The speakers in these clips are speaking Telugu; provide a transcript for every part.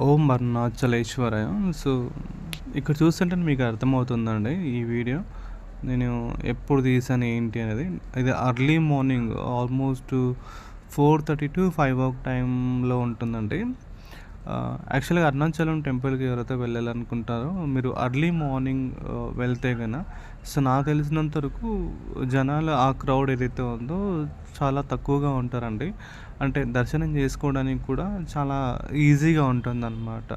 ఓం అరుణాచలేశ్వరాయ. సో, ఇక్కడ చూస్తుంటే మీకు అర్థమవుతుందండి ఈ వీడియో. నేను ఎప్పుడు తీశాను ఏంటి అనేది. ఇది ఎర్లీ మార్నింగ్ ఆల్మోస్ట్ 4:30-5 టైంలో ఉంటుందండి. యాక్చువల్‌గా అరుణాచలం టెంపుల్‌కి ఎవరైతే వెళ్ళాలనుకుంటారో మీరు ఎర్లీ మార్నింగ్ వెళ్తే గన సో, నాకు తెలిసినంత వరకు జనాలు ఆ క్రౌడ్ ఏదైతే ఉందో చాలా తక్కువగా ఉంటారండి. అంటే దర్శనం చేసుకోవడానికి కూడా చాలా ఈజీగా ఉంటుందన్నమాట.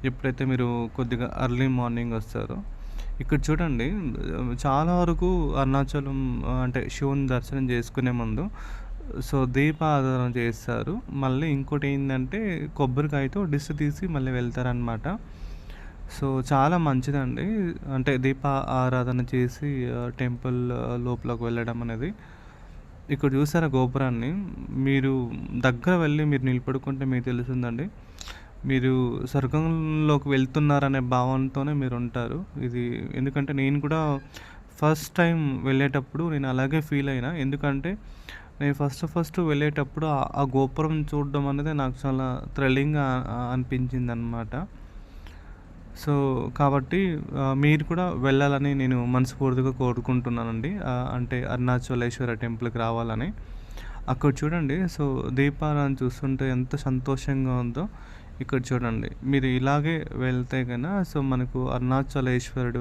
ఎప్పుడైతే మీరు కొద్దిగా ఎర్లీ మార్నింగ్ వస్తారో. ఇక్కడ చూడండి చాలా వరకు అరుణాచలం అంటే శివుని దర్శనం చేసుకునే ముందు సో, దీపారాధన చేస్తారు. మళ్ళీ ఇంకోటేందంటే కొబ్బరికాయతో దిష్టి తీసి మళ్ళీ వెళ్తారనమాట. సో, చాలా మంచిదండి. అంటే ఆరాధన చేసి టెంపుల్ లోపలికి వెళ్ళడం అనేది. ఇక్కడ చూసారా గోపురాన్ని? మీరు దగ్గర వెళ్లి మీరు నిలబడుకుంటే మీకు తెలుస్తుందండి. మీరు స్వర్గంలోకి వెళ్తున్నారనే భావనతోనే మీరుంటారు. ఇది ఎందుకంటే నేను కూడా ఫస్ట్ టైం వెళ్ళేటప్పుడు నేను అలాగే ఫీల్ అయినా. ఎందుకంటే నేను ఫస్ట్ వెళ్ళేటప్పుడు ఆ గోపురం చూడడం అనేది నాకు చాలా థ్రిల్లింగ్‌గా అనిపించిందనమాట. సో, కాబట్టి మీరు కూడా వెళ్ళాలని నేను మనస్ఫూర్తిగా కోరుకుంటున్నానండి. అంటే అరుణాచలేశ్వర టెంపుల్‌కి రావాలని. అక్కడ చూడండి సో, దీపారాధన చూస్తుంటే ఎంత సంతోషంగా ఉందో. ఇక్కడ చూడండి. మీరు ఇలాగే వెళ్తే గన సో, మనకు అరుణాచలేశ్వరుడు